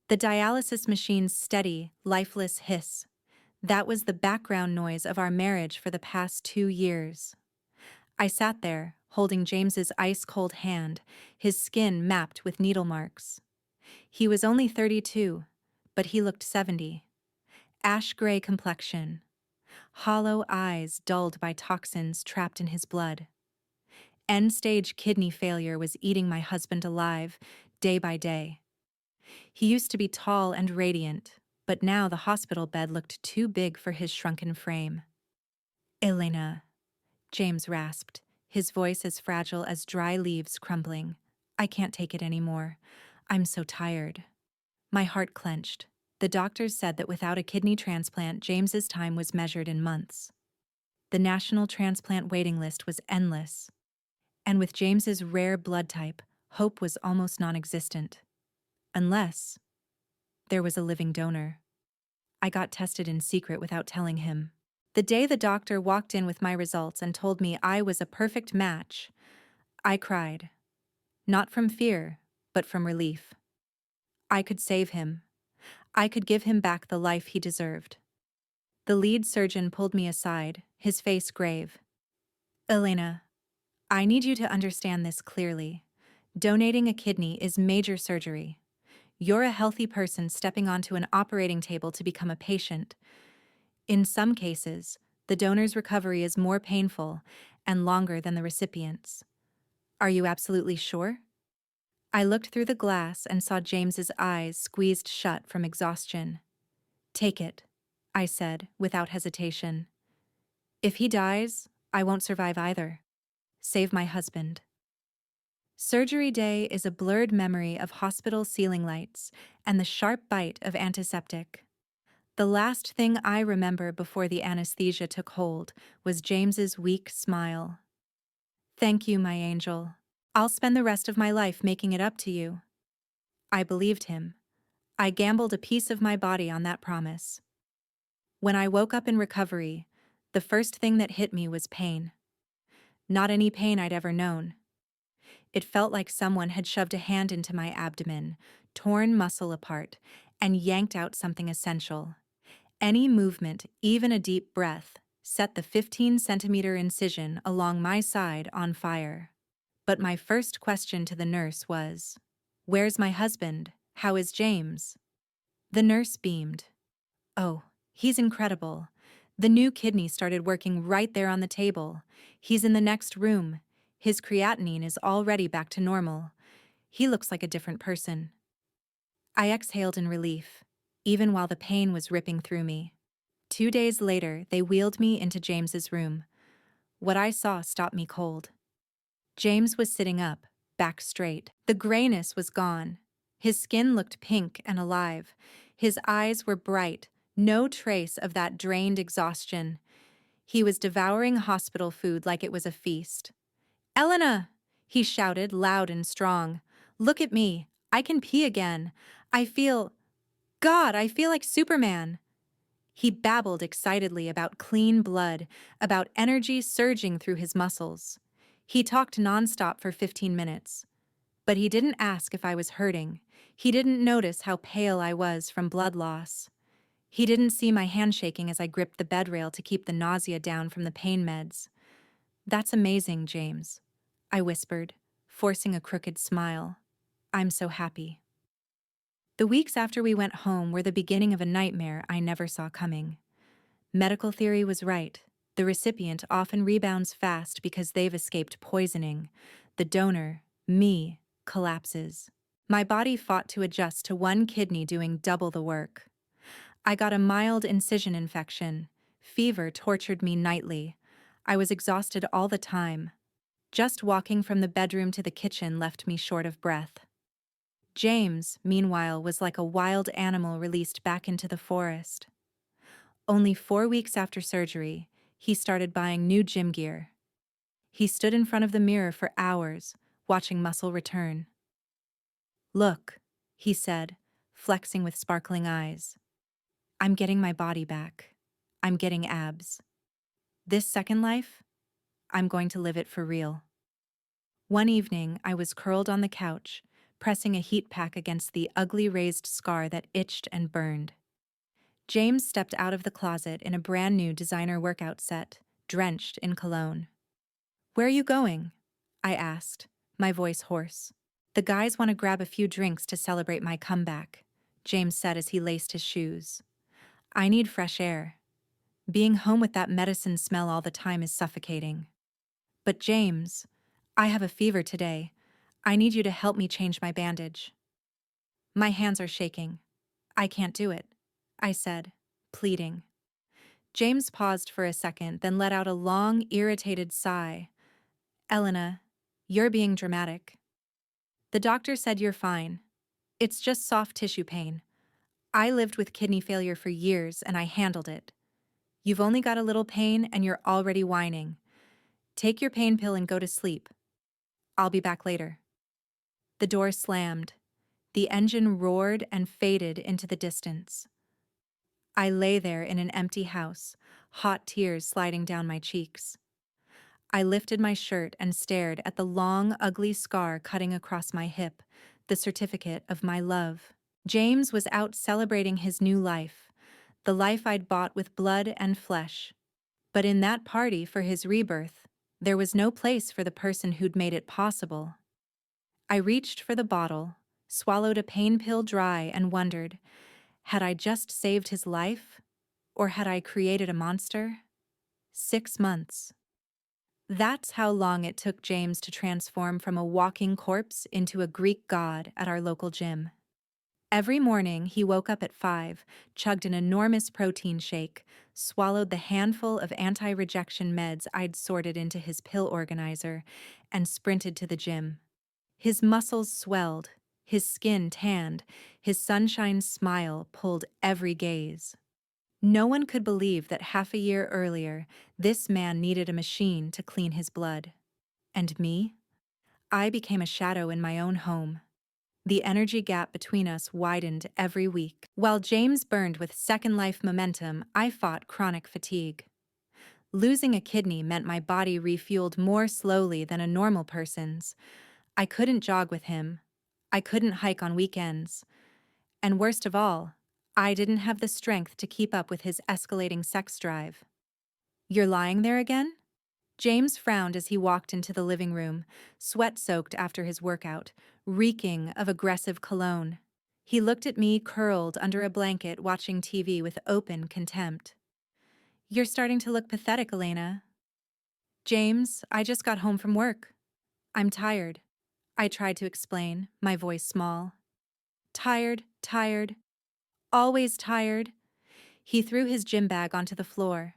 The dialysis machine's steady, lifeless hiss. That was the background noise of our marriage for the past 2 years. I sat there, holding James's ice-cold hand, his skin mapped with needle marks. He was only 32, but he looked 70. Ash-gray complexion. Hollow eyes dulled by toxins trapped in his blood. End-stage kidney failure was eating my husband alive, day by day. He used to be tall and radiant, but now the hospital bed looked too big for his shrunken frame. "Elena," James rasped, his voice as fragile as dry leaves crumbling. "I can't take it anymore. I'm so tired." My heart clenched. The doctors said that without a kidney transplant, James's time was measured in months. The national transplant waiting list was endless. And with James's rare blood type, hope was almost non-existent. Unless there was a living donor. I got tested in secret without telling him. The day the doctor walked in with my results and told me I was a perfect match, I cried. Not from fear, but from relief. I could save him. I could give him back the life he deserved. The lead surgeon pulled me aside, his face grave. "Elena, I need you to understand this clearly. Donating a kidney is major surgery. You're a healthy person stepping onto an operating table to become a patient. In some cases, the donor's recovery is more painful and longer than the recipient's. Are you absolutely sure?" I looked through the glass and saw James's eyes squeezed shut from exhaustion. "Take it," I said, without hesitation. "If he dies, I won't survive either. Save my husband." Surgery day is a blurred memory of hospital ceiling lights and the sharp bite of antiseptic. The last thing I remember before the anesthesia took hold was James's weak smile. "Thank you, my angel. I'll spend the rest of my life making it up to you." I believed him. I gambled a piece of my body on that promise. When I woke up in recovery, the first thing that hit me was pain. Not any pain I'd ever known. It felt like someone had shoved a hand into my abdomen, torn muscle apart, and yanked out something essential. Any movement, even a deep breath, set the 15-centimeter incision along my side on fire. But my first question to the nurse was, "Where's my husband? How is James?" The nurse beamed. "Oh, he's incredible. The new kidney started working right there on the table. He's in the next room. His creatinine is already back to normal. He looks like a different person." I exhaled in relief, even while the pain was ripping through me. 2 days later, they wheeled me into James's room. What I saw stopped me cold. James was sitting up, back straight. The grayness was gone. His skin looked pink and alive. His eyes were bright, no trace of that drained exhaustion. He was devouring hospital food like it was a feast. "Elena!" he shouted, loud and strong. "Look at me. I can pee again. I feel like Superman." He babbled excitedly about clean blood, about energy surging through his muscles. He talked nonstop for 15 minutes. But he didn't ask if I was hurting. He didn't notice how pale I was from blood loss. He didn't see my hand shaking as I gripped the bed rail to keep the nausea down from the pain meds. "That's amazing, James," I whispered, forcing a crooked smile. "I'm so happy." The weeks after we went home were the beginning of a nightmare I never saw coming. Medical theory was right. The recipient often rebounds fast because they've escaped poisoning. The donor, me, collapses. My body fought to adjust to one kidney doing double the work. I got a mild incision infection. Fever tortured me nightly. I was exhausted all the time. Just walking from the bedroom to the kitchen left me short of breath. James, meanwhile, was like a wild animal released back into the forest. Only 4 weeks after surgery, he started buying new gym gear. He stood in front of the mirror for hours, watching muscle return. "Look," he said, flexing with sparkling eyes. "I'm getting my body back. I'm getting abs. This second life, I'm going to live it for real." One evening, I was curled on the couch, pressing a heat pack against the ugly raised scar that itched and burned. James stepped out of the closet in a brand new designer workout set, drenched in cologne. "Where are you going?" I asked, my voice hoarse. "The guys want to grab a few drinks to celebrate my comeback," James said as he laced his shoes. "I need fresh air. Being home with that medicine smell all the time is suffocating." "But James, I have a fever today. I need you to help me change my bandage." "My hands are shaking. I can't do it," I said, pleading. James paused for a second, then let out a long, irritated sigh. "Elena, you're being dramatic. The doctor said you're fine. It's just soft tissue pain. I lived with kidney failure for years and I handled it. You've only got a little pain and you're already whining. Take your pain pill and go to sleep. I'll be back later." The door slammed. The engine roared and faded into the distance. I lay there in an empty house, hot tears sliding down my cheeks. I lifted my shirt and stared at the long, ugly scar cutting across my hip, the certificate of my love. James was out celebrating his new life, the life I'd bought with blood and flesh. But in that party for his rebirth, there was no place for the person who'd made it possible. I reached for the bottle, swallowed a pain pill dry, and wondered, had I just saved his life? Or had I created a monster? 6 months. That's how long it took James to transform from a walking corpse into a Greek god at our local gym. Every morning, he woke up at 5, chugged an enormous protein shake, swallowed the handful of anti-rejection meds I'd sorted into his pill organizer, and sprinted to the gym. His muscles swelled, his skin tanned, his sunshine smile pulled every gaze. No one could believe that half a year earlier, this man needed a machine to clean his blood. And me? I became a shadow in my own home. The energy gap between us widened every week. While James burned with second life momentum, I fought chronic fatigue. Losing a kidney meant my body refueled more slowly than a normal person's. I couldn't jog with him. I couldn't hike on weekends. And worst of all, I didn't have the strength to keep up with his escalating sex drive. "You're lying there again?" James frowned as he walked into the living room, sweat-soaked after his workout, reeking of aggressive cologne. He looked at me curled under a blanket watching TV with open contempt. "You're starting to look pathetic, Elena." "James, I just got home from work. I'm tired," I tried to explain, my voice small. "Tired, tired. Always tired." He threw his gym bag onto the floor.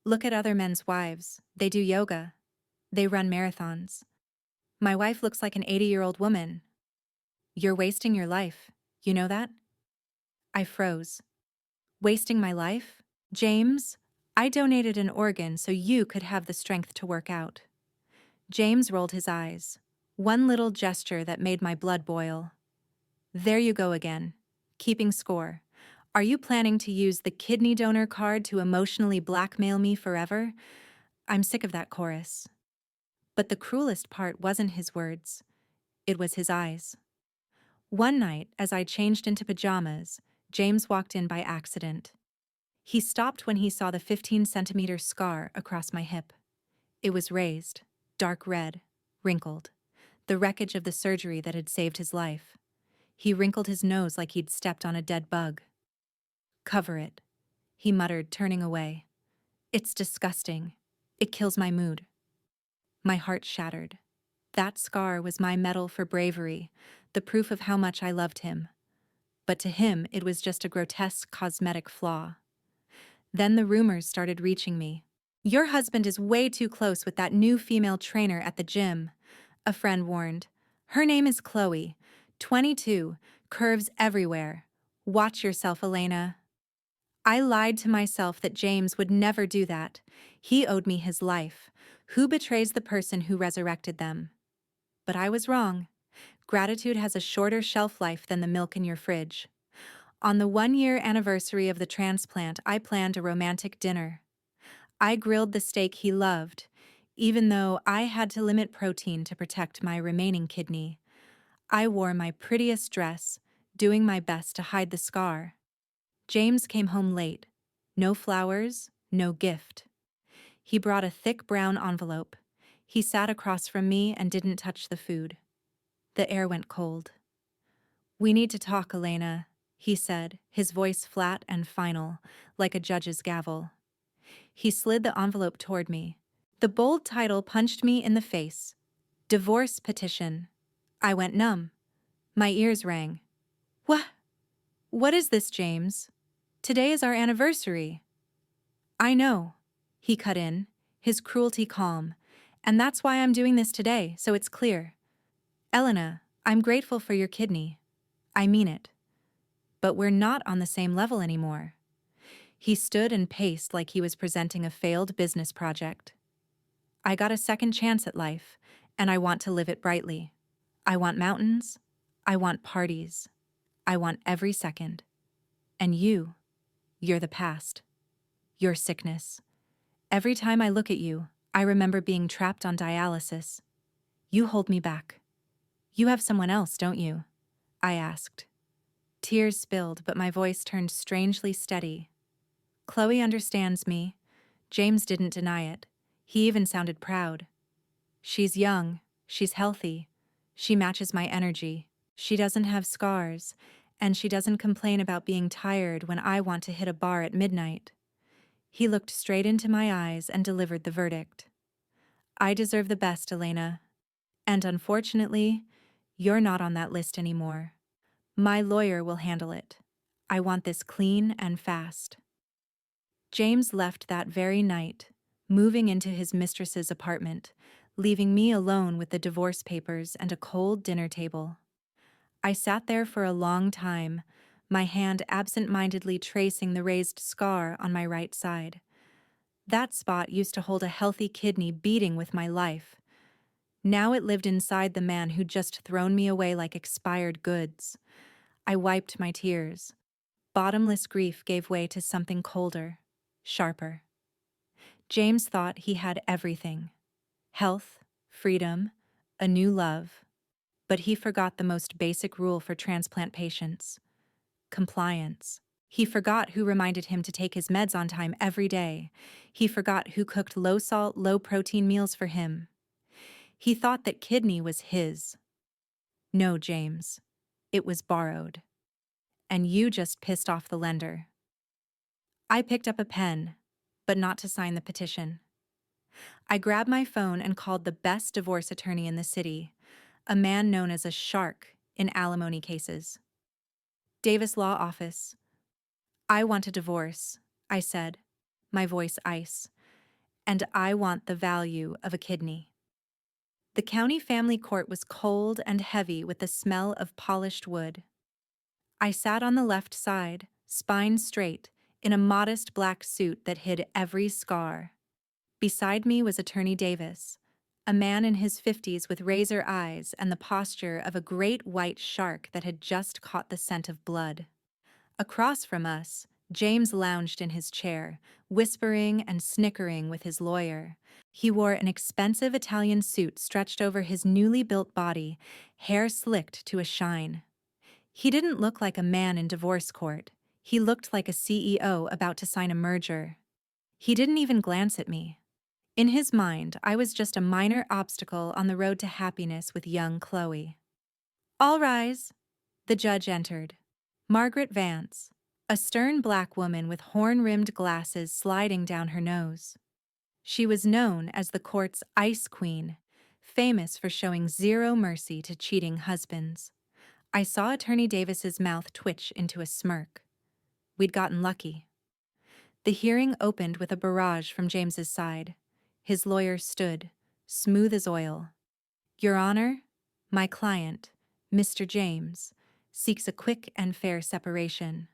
"Look at other men's wives. They do yoga. They run marathons. My wife looks like an 80-year-old woman. You're wasting your life. You know that?" I froze. "Wasting my life? James, I donated an organ so you could have the strength to work out." James rolled his eyes. One little gesture that made my blood boil. "There you go again. Keeping score. Are you planning to use the kidney donor card to emotionally blackmail me forever?" I'm sick of that chorus. But the cruelest part wasn't his words. It was his eyes. One night, as I changed into pajamas, James walked in by accident. He stopped when he saw the 15-centimeter scar across my hip. It was raised, dark red, wrinkled, the wreckage of the surgery that had saved his life. He wrinkled his nose like he'd stepped on a dead bug. "Cover it," he muttered, turning away. "It's disgusting. It kills my mood." My heart shattered. That scar was my medal for bravery, the proof of how much I loved him. But to him, it was just a grotesque cosmetic flaw. Then the rumors started reaching me. "Your husband is way too close with that new female trainer at the gym," a friend warned. "Her name is Chloe. 22, curves everywhere. Watch yourself, Elena." I lied to myself that James would never do that. He owed me his life. Who betrays the person who resurrected them? But I was wrong. Gratitude has a shorter shelf life than the milk in your fridge. On the 1-year anniversary of the transplant, I planned a romantic dinner. I grilled the steak he loved, even though I had to limit protein to protect my remaining kidney. I wore my prettiest dress, doing my best to hide the scar. James came home late. No flowers, no gift. He brought a thick brown envelope. He sat across from me and didn't touch the food. The air went cold. "We need to talk, Elena," he said, his voice flat and final, like a judge's gavel. He slid the envelope toward me. The bold title punched me in the face. Divorce petition. I went numb. My ears rang. What? What is this, James? Today is our anniversary. I know, he cut in, his cruelty calm. And that's why I'm doing this today, so it's clear. Elena, I'm grateful for your kidney. I mean it. But we're not on the same level anymore. He stood and paced like he was presenting a failed business project. I got a second chance at life, and I want to live it brightly. I want mountains. I want parties. I want every second. And you're the past. Your sickness. Every time I look at you, I remember being trapped on dialysis. You hold me back. You have someone else, don't you? I asked. Tears spilled, but my voice turned strangely steady. Chloe understands me. James didn't deny it. He even sounded proud. She's young. She's healthy. She matches my energy. She doesn't have scars, and she doesn't complain about being tired when I want to hit a bar at midnight. He looked straight into my eyes and delivered the verdict. I deserve the best, Elena. And unfortunately, you're not on that list anymore. My lawyer will handle it. I want this clean and fast. James left that very night, moving into his mistress's apartment, leaving me alone with the divorce papers and a cold dinner table. I sat there for a long time, my hand absent-mindedly tracing the raised scar on my right side. That spot used to hold a healthy kidney beating with my life. Now it lived inside the man who'd just thrown me away like expired goods. I wiped my tears. Bottomless grief gave way to something colder, sharper. James thought he had everything: health, freedom, a new love. But he forgot the most basic rule for transplant patients: compliance. He forgot who reminded him to take his meds on time every day. He forgot who cooked low-salt, low-protein meals for him. He thought that kidney was his. No, James. It was borrowed. And you just pissed off the lender. I picked up a pen, but not to sign the petition. I grabbed my phone and called the best divorce attorney in the city, a man known as a shark in alimony cases. Davis Law Office. I want a divorce, I said, my voice ice, and I want the value of a kidney. The county family court was cold and heavy with the smell of polished wood. I sat on the left side, spine straight, in a modest black suit that hid every scar. Beside me was Attorney Davis, a man in his 50s with razor eyes and the posture of a great white shark that had just caught the scent of blood. Across from us, James lounged in his chair, whispering and snickering with his lawyer. He wore an expensive Italian suit stretched over his newly built body, hair slicked to a shine. He didn't look like a man in divorce court. He looked like a CEO about to sign a merger. He didn't even glance at me. In his mind, I was just a minor obstacle on the road to happiness with young Chloe. All rise. The judge entered. Margaret Vance, a stern black woman with horn-rimmed glasses sliding down her nose. She was known as the court's ice queen, famous for showing zero mercy to cheating husbands. I saw Attorney Davis's mouth twitch into a smirk. We'd gotten lucky. The hearing opened with a barrage from James's side. His lawyer stood, smooth as oil. Your Honor, my client, Mr. James, seeks a quick and fair separation.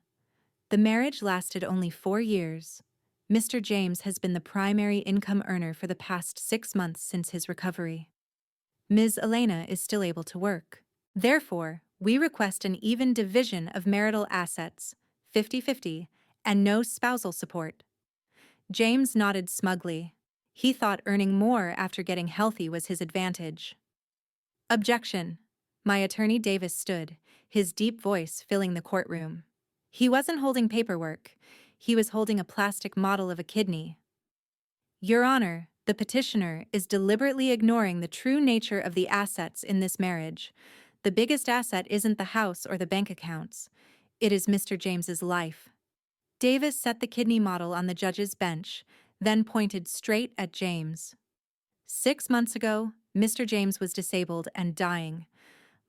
The marriage lasted only 4 years. Mr. James has been the primary income earner for the past 6 months since his recovery. Ms. Elena is still able to work. Therefore, we request an even division of marital assets, 50-50, and no spousal support. James nodded smugly. He thought earning more after getting healthy was his advantage. Objection. My attorney Davis stood, his deep voice filling the courtroom. He wasn't holding paperwork. He was holding a plastic model of a kidney. Your Honor, the petitioner is deliberately ignoring the true nature of the assets in this marriage. The biggest asset isn't the house or the bank accounts. It is Mr. James's life. Davis set the kidney model on the judge's bench, then pointed straight at James. 6 months ago, Mr. James was disabled and dying.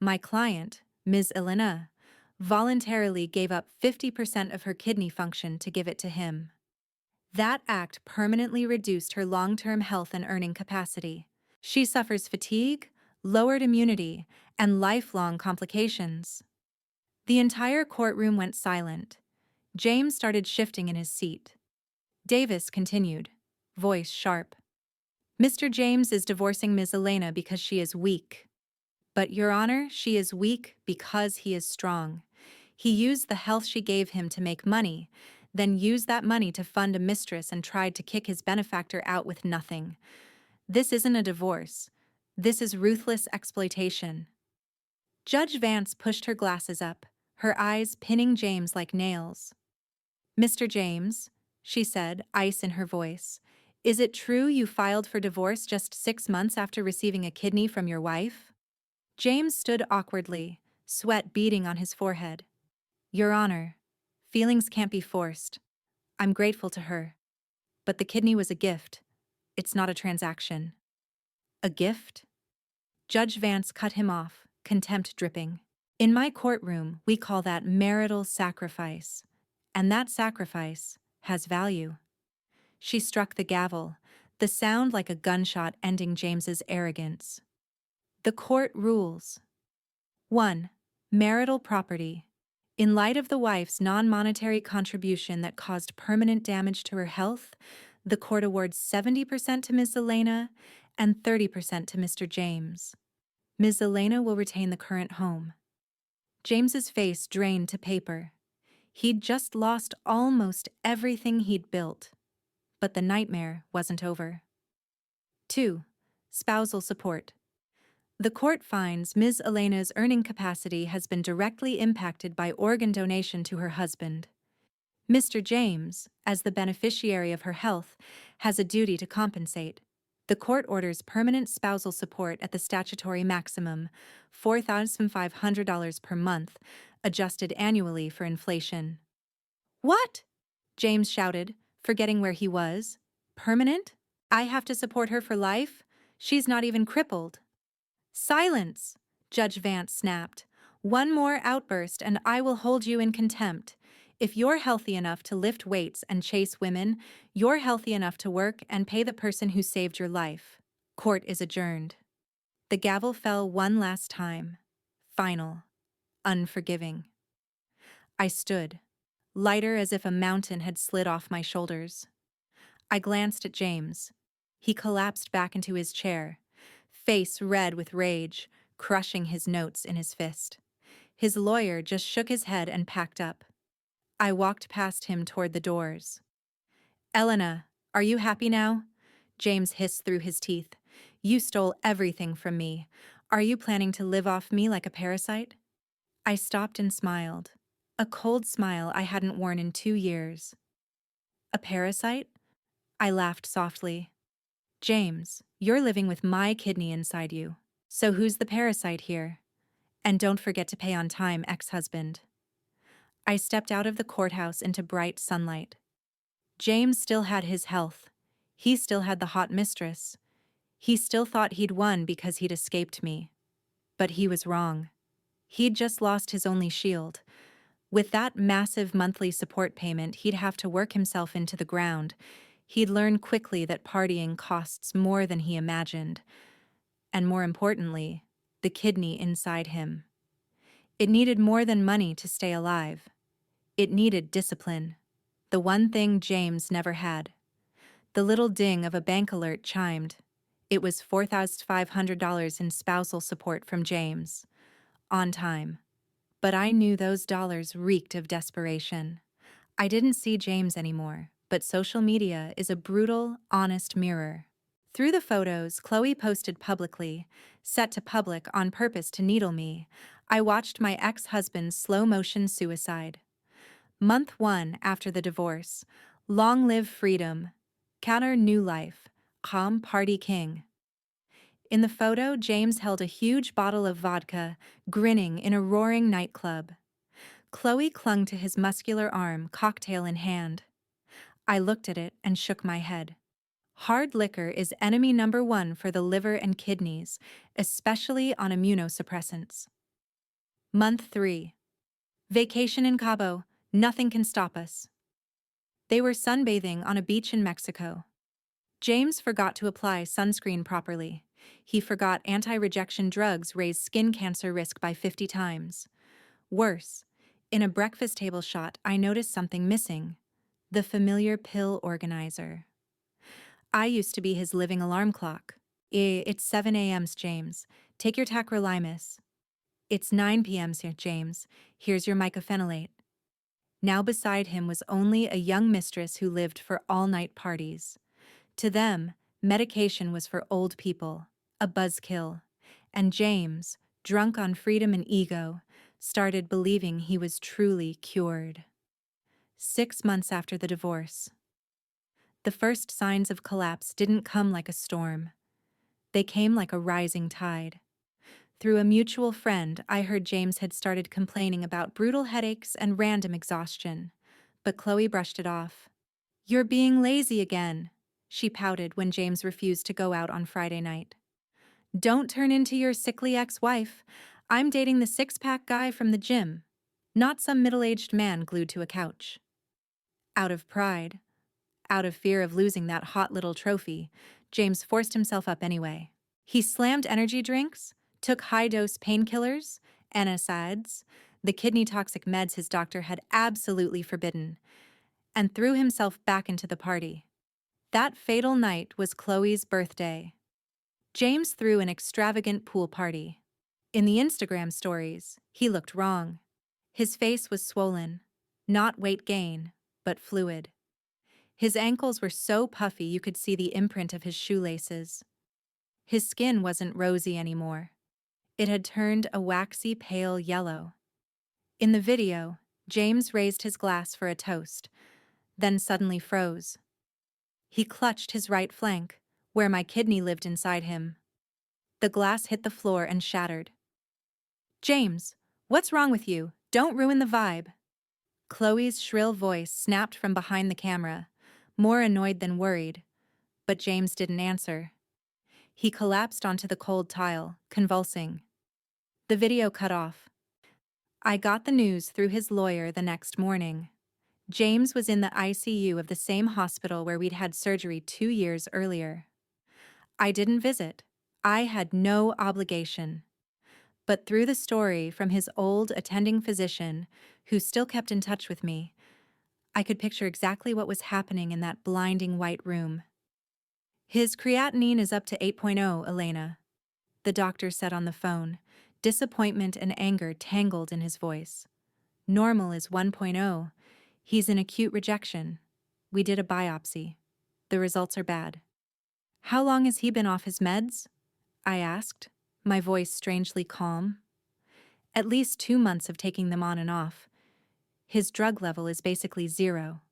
My client, Ms. Elena, voluntarily gave up 50% of her kidney function to give it to him. That act permanently reduced her long-term health and earning capacity. She suffers fatigue, lowered immunity, and lifelong complications. The entire courtroom went silent. James started shifting in his seat. Davis continued, voice sharp. Mr. James is divorcing Ms. Elena because she is weak. But, Your Honor, she is weak because he is strong. He used the health she gave him to make money, then used that money to fund a mistress and tried to kick his benefactor out with nothing. This isn't a divorce. This is ruthless exploitation. Judge Vance pushed her glasses up, her eyes pinning James like nails. Mr. James, she said, ice in her voice, is it true you filed for divorce just 6 months after receiving a kidney from your wife? James stood awkwardly, sweat beading on his forehead. Your Honor, feelings can't be forced. I'm grateful to her. But the kidney was a gift. It's not a transaction. A gift? Judge Vance cut him off, contempt dripping. In my courtroom, we call that marital sacrifice. And that sacrifice has value. She struck the gavel, the sound like a gunshot ending James's arrogance. The court rules. 1. Marital property. In light of the wife's non-monetary contribution that caused permanent damage to her health, the court awards 70% to Ms. Elena and 30% to Mr. James. Ms. Elena will retain the current home. James's face drained to paper. He'd just lost almost everything he'd built. But the nightmare wasn't over. 2. Spousal support. The court finds Ms. Elena's earning capacity has been directly impacted by organ donation to her husband. Mr. James, as the beneficiary of her health, has a duty to compensate. The court orders permanent spousal support at the statutory maximum, $4,500 per month, adjusted annually for inflation. What? James shouted, forgetting where he was. Permanent? I have to support her for life? She's not even crippled. Silence! Judge Vance snapped. One more outburst and I will hold you in contempt. If you're healthy enough to lift weights and chase women, you're healthy enough to work and pay the person who saved your life. Court is adjourned. The gavel fell one last time. Final. Unforgiving. I stood, lighter as if a mountain had slid off my shoulders. I glanced at James. He collapsed back into his chair, face red with rage, crushing his notes in his fist. His lawyer just shook his head and packed up. I walked past him toward the doors. Elena, are you happy now? James hissed through his teeth. You stole everything from me. Are you planning to live off me like a parasite? I stopped and smiled. A cold smile I hadn't worn in 2 years. A parasite? I laughed softly. James, you're living with my kidney inside you. So who's the parasite here? And don't forget to pay on time, ex-husband. I stepped out of the courthouse into bright sunlight. James still had his health. He still had the hot mistress. He still thought he'd won because he'd escaped me. But he was wrong. He'd just lost his only shield. With that massive monthly support payment, he'd have to work himself into the ground. He'd learn quickly that partying costs more than he imagined. And more importantly, the kidney inside him. It needed more than money to stay alive. It needed discipline. The one thing James never had. The little ding of a bank alert chimed. It was $4,500 in spousal support from James. On time. But I knew those dollars reeked of desperation. I didn't see James anymore, but social media is a brutal, honest mirror. Through the photos Chloe posted publicly, set to public on purpose to needle me, I watched my ex-husband's slow-motion suicide. Month 1 after the divorce. Long live freedom. Counter new life. Calm party king. In the photo, James held a huge bottle of vodka, grinning in a roaring nightclub. Chloe clung to his muscular arm, cocktail in hand. I looked at it and shook my head. Hard liquor is enemy number 1 for the liver and kidneys, especially on immunosuppressants. Month 3. Vacation in Cabo. Nothing can stop us. They were sunbathing on a beach in Mexico. James forgot to apply sunscreen properly. He forgot anti-rejection drugs raise skin cancer risk by 50 times. Worse, in a breakfast table shot, I noticed something missing. The familiar pill organizer. I used to be his living alarm clock. It's 7 a.m., James. Take your tacrolimus. It's 9 p.m., James. Here's your mycophenolate. Now beside him was only a young mistress who lived for all-night parties. To them, medication was for old people, a buzzkill. And James, drunk on freedom and ego, started believing he was truly cured. 6 months after the divorce. The first signs of collapse didn't come like a storm. They came like a rising tide. Through a mutual friend, I heard James had started complaining about brutal headaches and random exhaustion. But Chloe brushed it off. "You're being lazy again," she pouted when James refused to go out on Friday night. "Don't turn into your sickly ex-wife. I'm dating the six-pack guy from the gym, not some middle-aged man glued to a couch." Out of pride, out of fear of losing that hot little trophy, James forced himself up anyway. He slammed energy drinks, took high-dose painkillers, NSAIDs, the kidney-toxic meds his doctor had absolutely forbidden, and threw himself back into the party. That fatal night was Chloe's birthday. James threw an extravagant pool party. In the Instagram stories, he looked wrong. His face was swollen, not weight gain, but fluid. His ankles were so puffy you could see the imprint of his shoelaces. His skin wasn't rosy anymore. It had turned a waxy pale yellow. In the video, James raised his glass for a toast, then suddenly froze. He clutched his right flank, where my kidney lived inside him. The glass hit the floor and shattered. "James, what's wrong with you? Don't ruin the vibe." Chloe's shrill voice snapped from behind the camera, more annoyed than worried, but James didn't answer. He collapsed onto the cold tile, convulsing. The video cut off. I got the news through his lawyer the next morning. James was in the ICU of the same hospital where we'd had surgery 2 years earlier. I didn't visit. I had no obligation. But through the story from his old attending physician, who still kept in touch with me, I could picture exactly what was happening in that blinding white room. "His creatinine is up to 8.0, Elena," the doctor said on the phone, disappointment and anger tangled in his voice. "Normal is 1.0. He's in acute rejection. We did a biopsy. The results are bad." "How long has he been off his meds?" I asked, my voice strangely calm. "At least 2 months of taking them on and off. His drug level is basically 0.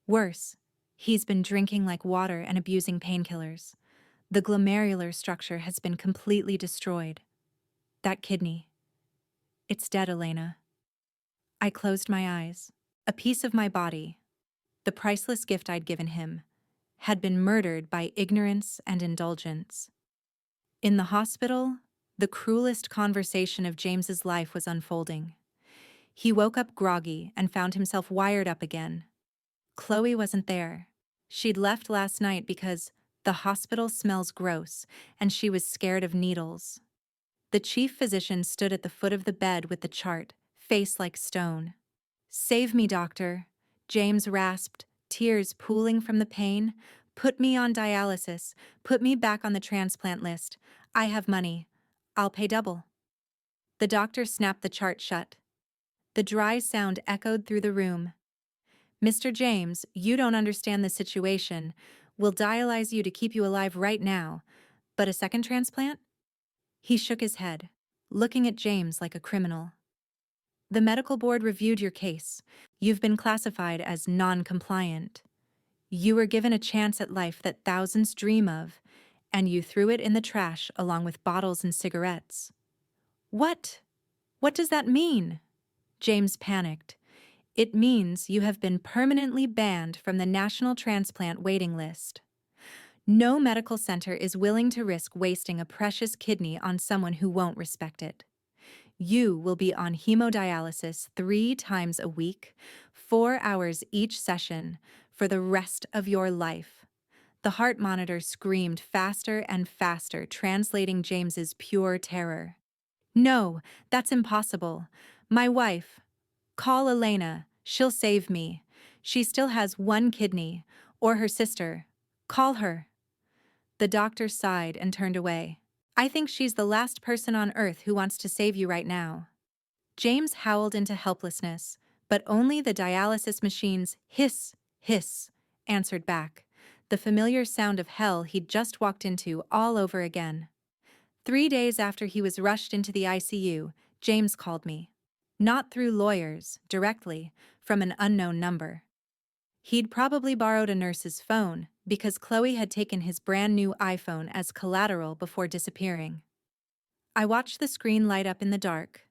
Worse, he's been drinking like water and abusing painkillers. The glomerular structure has been completely destroyed. That kidney. It's dead, Elena." I closed my eyes. A piece of my body, the priceless gift I'd given him, had been murdered by ignorance and indulgence. In the hospital, the cruelest conversation of James's life was unfolding. He woke up groggy and found himself wired up again. Chloe wasn't there. She'd left last night because the hospital smells gross and she was scared of needles. The chief physician stood at the foot of the bed with the chart, face like stone. "Save me, doctor," James rasped, tears pooling from the pain. "Put me on dialysis. Put me back on the transplant list. I have money. I'll pay double." The doctor snapped the chart shut. The dry sound echoed through the room. "Mr. James, you don't understand the situation. We'll dialyze you to keep you alive right now, but a second transplant? He shook his head, looking at James like a criminal. The medical board reviewed your case. You've been classified as non-compliant. You were given a chance at life that thousands dream of, and you threw it in the trash along with bottles and cigarettes. What? What does that mean? James panicked. It means you have been permanently banned from the National Transplant waiting list. No medical center is willing to risk wasting a precious kidney on someone who won't respect it. You will be on hemodialysis 3 times a week, 4 hours each session, for the rest of your life. The heart monitor screamed faster and faster, translating James's pure terror. No, that's impossible. My wife. Call Elena. She'll save me. She still has 1 kidney. Or her sister. Call her. The doctor sighed and turned away. I think she's the last person on earth who wants to save you right now. James howled into helplessness, but only the dialysis machine's hiss, hiss, answered back, the familiar sound of hell he'd just walked into all over again. 3 days after he was rushed into the ICU, James called me. Not through lawyers, directly, from an unknown number. He'd probably borrowed a nurse's phone because Chloe had taken his brand new iPhone as collateral before disappearing. I watched the screen light up in the dark,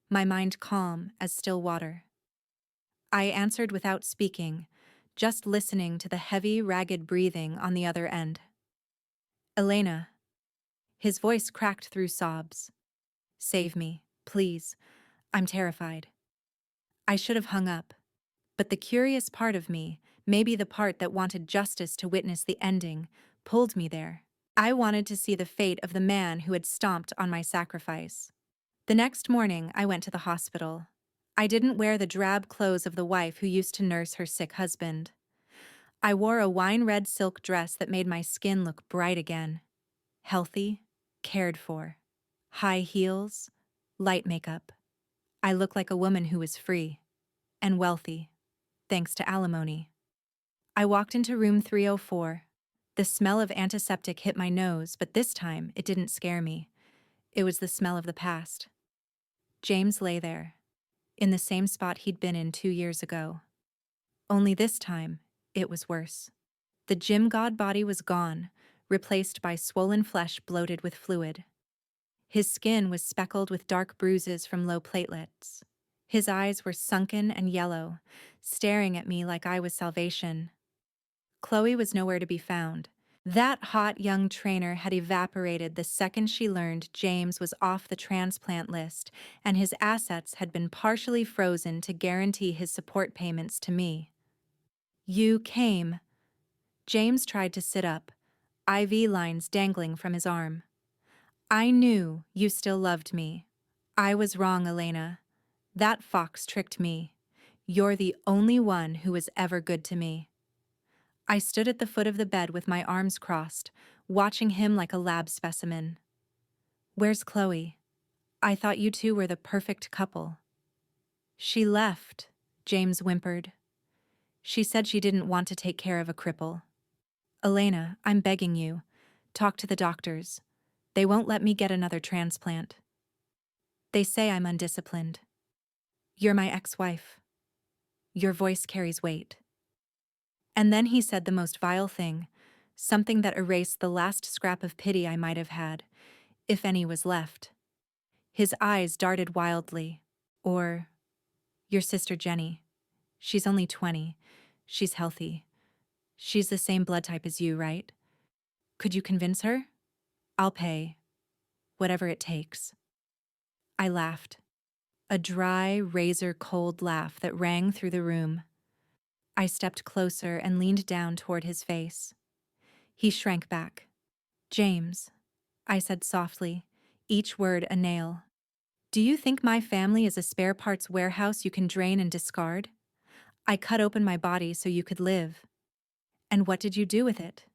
my mind calm as still water. I answered without speaking, just listening to the heavy, ragged breathing on the other end. Elena. His voice cracked through sobs. Save me, please. I'm terrified. I should have hung up. But the curious part of me, maybe the part that wanted justice to witness the ending, pulled me there. I wanted to see the fate of the man who had stomped on my sacrifice. The next morning, I went to the hospital. I didn't wear the drab clothes of the wife who used to nurse her sick husband. I wore a wine-red silk dress that made my skin look bright again. Healthy, cared for. High heels, light makeup. I looked like a woman who was free. And wealthy. Thanks to alimony. I walked into room 304. The smell of antiseptic hit my nose, but this time it didn't scare me. It was the smell of the past. James lay there, in the same spot he'd been in 2 years ago. Only this time, it was worse. The gym god body was gone, replaced by swollen flesh bloated with fluid. His skin was speckled with dark bruises from low platelets. His eyes were sunken and yellow, staring at me like I was salvation. Chloe was nowhere to be found. That hot young trainer had evaporated the second she learned James was off the transplant list and his assets had been partially frozen to guarantee his support payments to me. You came. James tried to sit up, IV lines dangling from his arm. I knew you still loved me. I was wrong, Elena. That fox tricked me. You're the only one who was ever good to me. I stood at the foot of the bed with my arms crossed, watching him like a lab specimen. Where's Chloe? I thought you two were the perfect couple. She left, James whimpered. She said she didn't want to take care of a cripple. Elena, I'm begging you. Talk to the doctors. They won't let me get another transplant. They say I'm undisciplined. You're my ex-wife. Your voice carries weight. And then he said the most vile thing, something that erased the last scrap of pity I might have had, if any was left. His eyes darted wildly. Or, your sister Jenny. She's only 20. She's healthy. She's the same blood type as you, right? Could you convince her? I'll pay. Whatever it takes. I laughed. A dry, razor-cold laugh that rang through the room. I stepped closer and leaned down toward his face. He shrank back. James, I said softly, each word a nail. Do you think my family is a spare parts warehouse you can drain and discard? I cut open my body so you could live. And what did you do with it?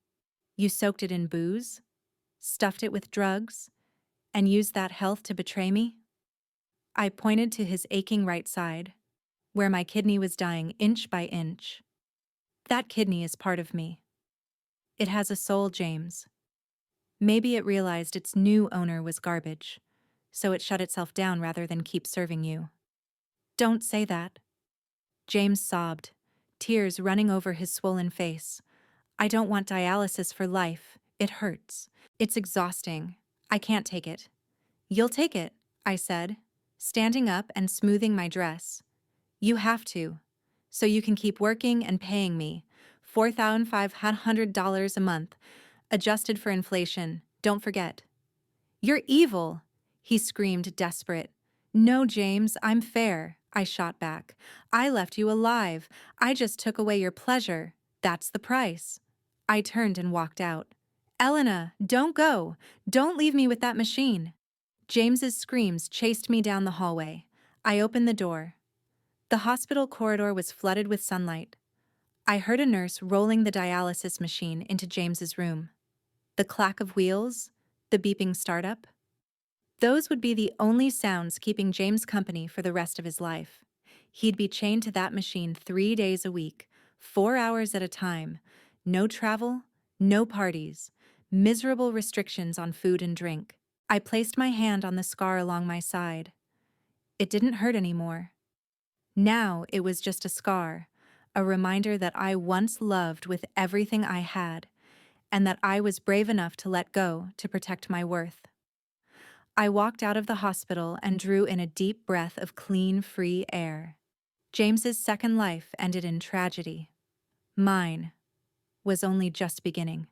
You soaked it in booze, stuffed it with drugs, and used that health to betray me? I pointed to his aching right side, where my kidney was dying inch by inch. That kidney is part of me. It has a soul, James. Maybe it realized its new owner was garbage, so it shut itself down rather than keep serving you. Don't say that. James sobbed, tears running over his swollen face. I don't want dialysis for life. It hurts. It's exhausting. I can't take it. You'll take it, I said, standing up and smoothing my dress. You have to, so you can keep working and paying me. $4,500 a month, adjusted for inflation. Don't forget. You're evil, he screamed, desperate. No, James, I'm fair, I shot back. I left you alive. I just took away your pleasure. That's the price. I turned and walked out. Elena, don't go. Don't leave me with that machine. James's screams chased me down the hallway. I opened the door. The hospital corridor was flooded with sunlight. I heard a nurse rolling the dialysis machine into James's room. The clack of wheels, the beeping startup. Those would be the only sounds keeping James company for the rest of his life. He'd be chained to that machine 3 days a week, 4 hours at a time. No travel, no parties, miserable restrictions on food and drink. I placed my hand on the scar along my side. It didn't hurt anymore. Now it was just a scar, a reminder that I once loved with everything I had, and that I was brave enough to let go to protect my worth. I walked out of the hospital and drew in a deep breath of clean, free air. James's second life ended in tragedy. Mine was only just beginning.